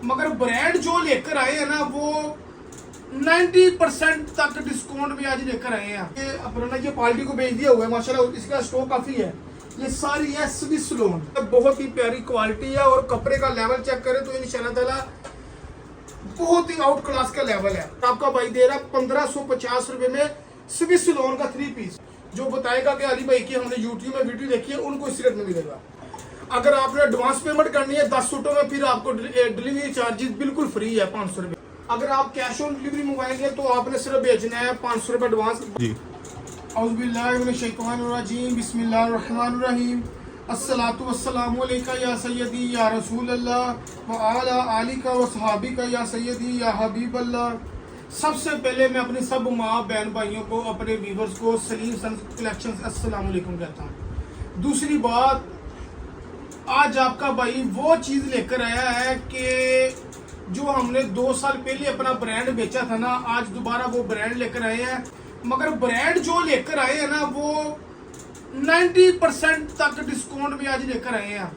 मगर ब्रांड जो लेकर आए हैं ना वो 90% तक डिस्काउंट भी आज लेकर आए हैं। ये अपना ये पार्टी को भेज दिया हुआ है माशाल्लाह, इसका स्टॉक काफी है। ये सारी है स्विस लोन, बहुत ही प्यारी क्वालिटी है और कपड़े का लेवल चेक करें तो इंशाल्लाह ताला बहुत ही आउट क्लास का लेवल है। आपका भाई दे रहा 1550 रुपए में स्विस लोन का 3 पीस। जो बताएगा कि अली भाई की हमने यूट्यूब में वीडियो देखी है उनको इसी रेट में मिलेगा। अगर आपने एडवांस पेमेंट करनी है 10 सूटों में, फिर आपको डिलीवरी चार्जेस बिल्कुल फ्री है 500 रुपए। अगर आप कैश ऑन डिलीवरी मंगवाएंगे तो आपने सिर्फ भेजना है 500 रुपए एडवांस जी। औज़ुबिल्लाहिमिनश्शैतानिर्रजीम, बिस्मिल्लाहिर्रहमानिर्रहीम, अस्सलातु वस्सलामु अलैका या सय्यदी या रसूल अल्लाह व अला आलिका व सहाबिका या सय्यदी या हबीब अल्लाह। सबसे पहले मैं अपने सब माँ बहन भाइयों को, अपने व्यूवर्स को सलीम सन्स कलेक्शन अस्सलाम वालेकुम कहता हूँ। दूसरी बात, आज आपका भाई वो चीज़ लेकर आया है कि जो हमने 2 साल पहले अपना ब्रांड बेचा था ना, आज दोबारा वो ब्रांड लेकर आए हैं। मगर ब्रांड जो लेकर आए हैं ना वो 90% तक डिस्काउंट भी आज लेकर आए हैं।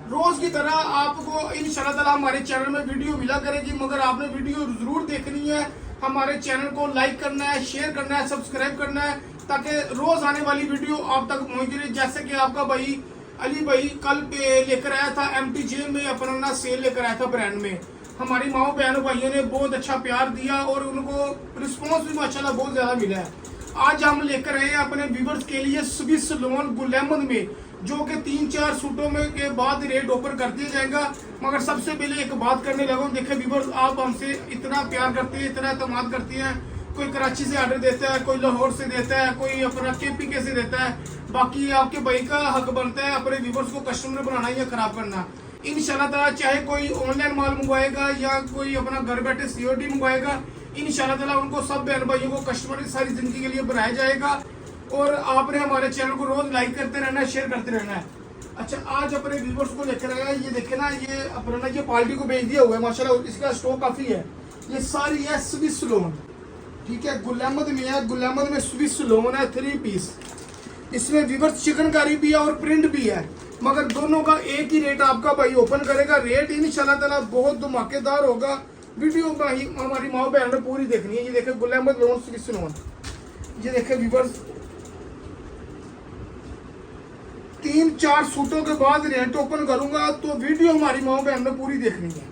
रोज की तरह आपको इंशाल्लाह ताला हमारे चैनल में वीडियो मिला करेगी, मगर आपने वीडियो जरूर देखनी है। हमारे चैनल को लाइक करना है, शेयर करना है, सब्सक्राइब करना है, ताकि रोज आने वाली वीडियो आप तक पहुंच रही। जैसे कि आपका भाई अली भाई कल पे लेकर आया था MTJ में अपना ना सेल लेकर आया था ब्रांड में। हमारी माओ बहनों भाइयों ने बहुत अच्छा प्यार दिया और उनको रिस्पांस भी माशाल्लाह बहुत ज्यादा मिला है। आज हम लेकर आए हैं अपने व्यूवर्स के लिए स्विस लोन गुल अहमद में, जो कि 3-4 सूटों में के बाद रेट ओपन कर दिया जाएगा। मगर सबसे पहले एक बात करने लगा, देखे व्यूवर्स आप हमसे इतना प्यार करते हैं, इतना एतमाद करते हैं। कोई कराची से ऑर्डर देता है, कोई लाहौर से देता है, कोई अपना KPK से देता है। बाकी आपके भाई का हक बनता है अपने व्यूवर्स को कस्टमर बनाना या खराब करना। इंशाल्लाह ताला चाहे कोई ऑनलाइन माल मंगवाएगा या कोई अपना घर बैठे COD मंगवाएगा, इंशाल्लाह ताला उनको सब बहन भाइयों को कस्टमर सारी जिंदगी के लिए बनाया जाएगा। और आपने हमारे चैनल को रोज लाइक करते रहना है, शेयर करते रहना है। अच्छा, आज अपने व्यूवर्स को लेकर आया, ये देखे ना, ये अपना ये पार्टी को भेज दिया हुआ है माशाल्लाह, इसका स्टॉक काफी है। ये सारी है स्विस लोन, ठीक है, गुल अहमद में है। गुल अहमद में स्विस लोन है 3 पीस। इसमें व्यूवर्स चिकनकारी भी है और प्रिंट भी है, मगर दोनों का एक ही रेट आपका भाई ओपन करेगा। रेट इंशाल्लाह ताला बहुत धमाकेदार होगा। वीडियो हमारी माँ बहन ने पूरी देखनी है। ये देखे Gul Ahmed loan Swiss loan, ये देखे व्यूवर्स 3-4 सूटों के बाद रेट ओपन करूंगा, तो वीडियो हमारी माँ बहन ने पूरी देखनी है।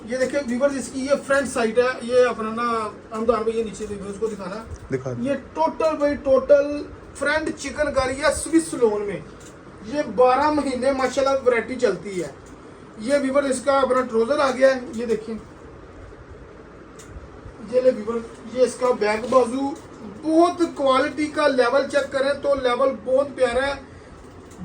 ये देखिए व्यूवर्स, इसकी ये फ्रंट साइड है। ये अपना ना अमदान भाई, ये नीचे व्यूवर्स को दिखाना। ये टोटल भाई टोटल फ्रंट चिकनकारी है स्विस लोन में। ये 12 महीने माशाल्लाह वैरायटी चलती है। ये व्यूवर्स इसका अपना ट्राउजर आ गया है, ये देखिए। ये ले व्यूवर्स, ये इसका बैक बाजू, बहुत क्वालिटी का लेवल चेक करें तो लेवल बहुत प्यारा है।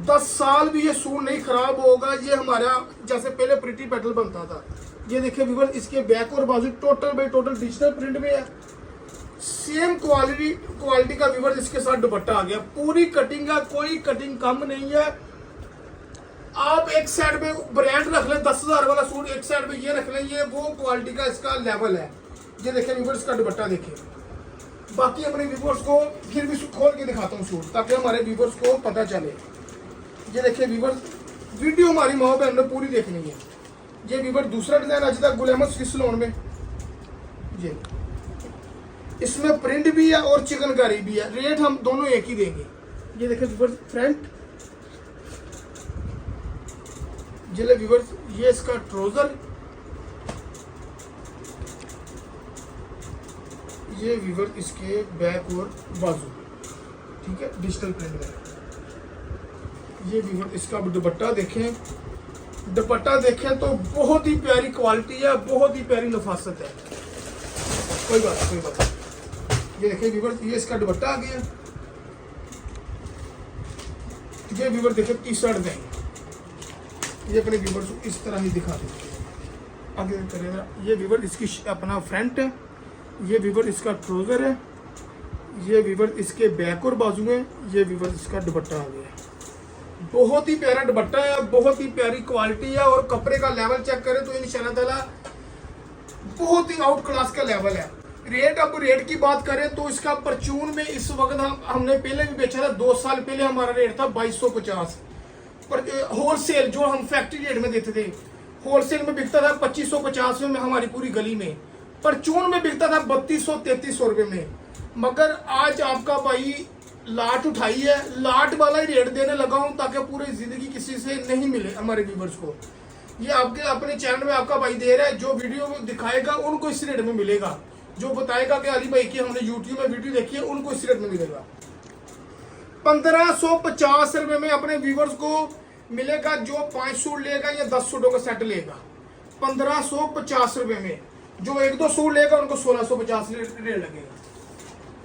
10 साल भी ये सूट नहीं खराब होगा। ये हमारा जैसे पहले प्रिटी पेटल बनता था। ये देखिए व्यूवर्स, इसके बैक और बाजू total by total digital print में है। सेम क्वालिटी का व्यूवर्स इसके साथ दुपट्टा आ गया। पूरी कटिंग है, कोई कटिंग कम नहीं है। आप एक साइड में ब्रांड रख लें 10,000 वाला सूट, एक साइड में ये रख लें, ये वो क्वालिटी का इसका लेवल है। ये देखिए व्यूवर्स का दुपट्टा देखिए। बाकी अपने व्यूवर्स को फिर भी खोल के दिखाता हूँ सूट, ताकि हमारे व्यूवर्स को पता चले। ये देखिए व्यूवर्स, वीडियो हमारी माँ बहन ने पूरी देखनी है। ये व्यूवर्स दूसरा डिजाइन आज तक गुल अहमद स्विस लोन में, ये इसमें प्रिंट भी है और चिकनकारी भी है। रेट हम दोनों एक ही देंगे। ये देखिए व्यूवर्स फ्रंट, ये व्यूवर्स, ये इसका ट्राउजर, ये व्यूवर्स इसके बैक और बाजू, ठीक है, डिजिटल प्रिंट में। ये व्यूवर्स इसका दुपट्टा देखें, दुपट्टा देखें तो बहुत ही प्यारी क्वालिटी है, बहुत ही प्यारी नफासत है। कोई बात। ये देखिए व्यूवर्स, ये इसका दुपट्टा आ गया। ये व्यूवर्स देखिए टी-शर्ट देंगे। ये अपने व्यूवर्स को इस तरह ही दिखा देंगे, आगे करेगा। ये व्यूवर्स इसकी अपना फ्रंट है। ये व्यूवर्स इसका ट्राउजर है। ये व्यूवर्स इसके बैक और बाजू में। ये व्यूवर्स इसका दुपट्टा आ गया। बहुत ही प्यारा दुपट्टा है, बहुत ही प्यारी क्वालिटी है। और कपड़े का लेवल चेक करें तो इंशाल्लाह ताला बहुत ही आउट क्लास का लेवल है। रेट की बात करें तो इसका परचून में इस वक्त हमने पहले भी बेचा था। 2 साल पहले हमारा रेट था 2250 पर होलसेल, जो हम फैक्ट्री रेट में देते थे। होलसेल में बिकता था 2550 में हमारी पूरी गली में, परचून में बिकता था 3200-3300 रुपये में। मगर आज आपका भाई लाट उठाई है, लाट वाला ही रेट देने लगा हूँ ताकि पूरी जिंदगी किसी से नहीं मिले हमारे व्यूवर्स को। ये आपके अपने चैनल में आपका भाई दे रहा है, जो वीडियो दिखाएगा उनको इस रेट में मिलेगा, जो बताएगा कि अली भाई की हमने यूट्यूब में वीडियो देखी है उनको इस रेट में मिलेगा। 1550 रुपये में अपने व्यूवर्स को मिलेगा जो 5 सूट लेगा या 10 सूटों का सेट लेगा। 1550 रुपये में जो 1-2 सूट लेगा उनको 1650 रेट लगेगा।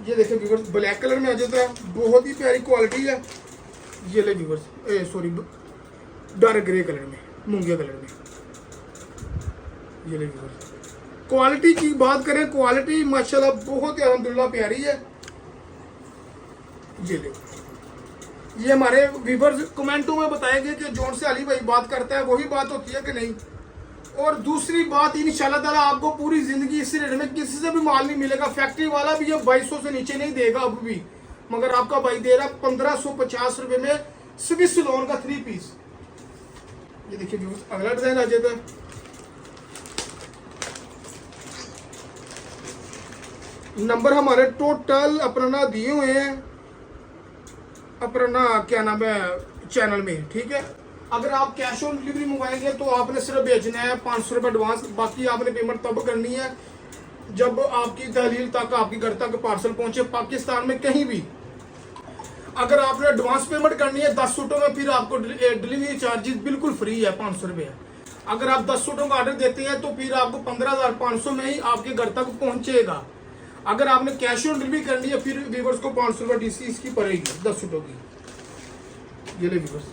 ये देखिए व्यूवर्स, ब्लैक कलर में आ जाता है, बहुत ही प्यारी क्वालिटी है। ये ले viewers, sorry dark grey colour में, मूंगिया कलर में। ये ले व्यूवर्स, क्वालिटी की बात करें, क्वालिटी माशाल्लाह बहुत ही अल्हम्दुलिल्लाह प्यारी है। ये ले, ये हमारे व्यूवर्स कमेंटों में बताएंगे कि जोन से अली भाई बात करता है वही बात होती है कि नहीं। और दूसरी बात, इंशाल्लाह ताला आपको पूरी जिंदगी इस रेट में किसी से भी माल नहीं मिलेगा। फैक्ट्री वाला भी ये 2200 से नीचे नहीं देगा अब भी, मगर आपका भाई दे रहा 1550 रुपये में स्विस लोन का 3 पीस। ये देखिए व्यूअर्स, अगला डिजाइन आ जाता है। नंबर हमारे टोटल अपना दिए हुए हैं, अपना क्या नाम है चैनल में, ठीक है। अगर आप कैश ऑन डिलीवरी मंगवाएंगे तो आपने सिर्फ भेजना है 500 रुपये एडवांस, बाकी आपने पेमेंट तब करनी है जब आपकी तहलील तक, आपके घर तक पार्सल पहुंचे पाकिस्तान में कहीं भी। अगर आपने एडवांस पेमेंट करनी है 10 सूटों में, फिर आपको डिलीवरी चार्जेस बिल्कुल फ्री है, 500 रुपये। अगर आप 10 सूटों का ऑर्डर देते हैं तो फिर आपको 15,500 में ही आपके घर तक पहुंचेगा। अगर आपने कैश ऑन डिलीवरी करनी है फिर व्यूवर्स को 500 रुपये डीसी इसकी पड़ेगी 10 सूटों की। ये ले व्यूवर्स,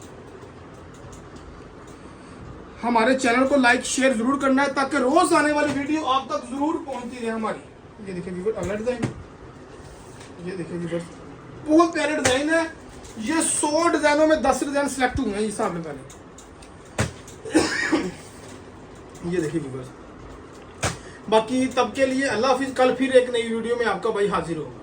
हमारे चैनल को लाइक शेयर जरूर करना है ताकि रोज आने वाली वीडियो आप तक जरूर पहुंचती रहे हमारी। ये देखिए व्यूअर्स, अगला डिजाइन, ये देखिए व्यूअर्स, बहुत प्यारे डिजाइन है। ये 100 डिजाइनों में 10 डिजाइन सिलेक्ट हुए हैं, ये सामने वाले। ये देखिए व्यूअर्स, बाकी तब के लिए अल्लाह हाफिज। कल फिर एक नई वीडियो में आपका भाई हाजिर होगा।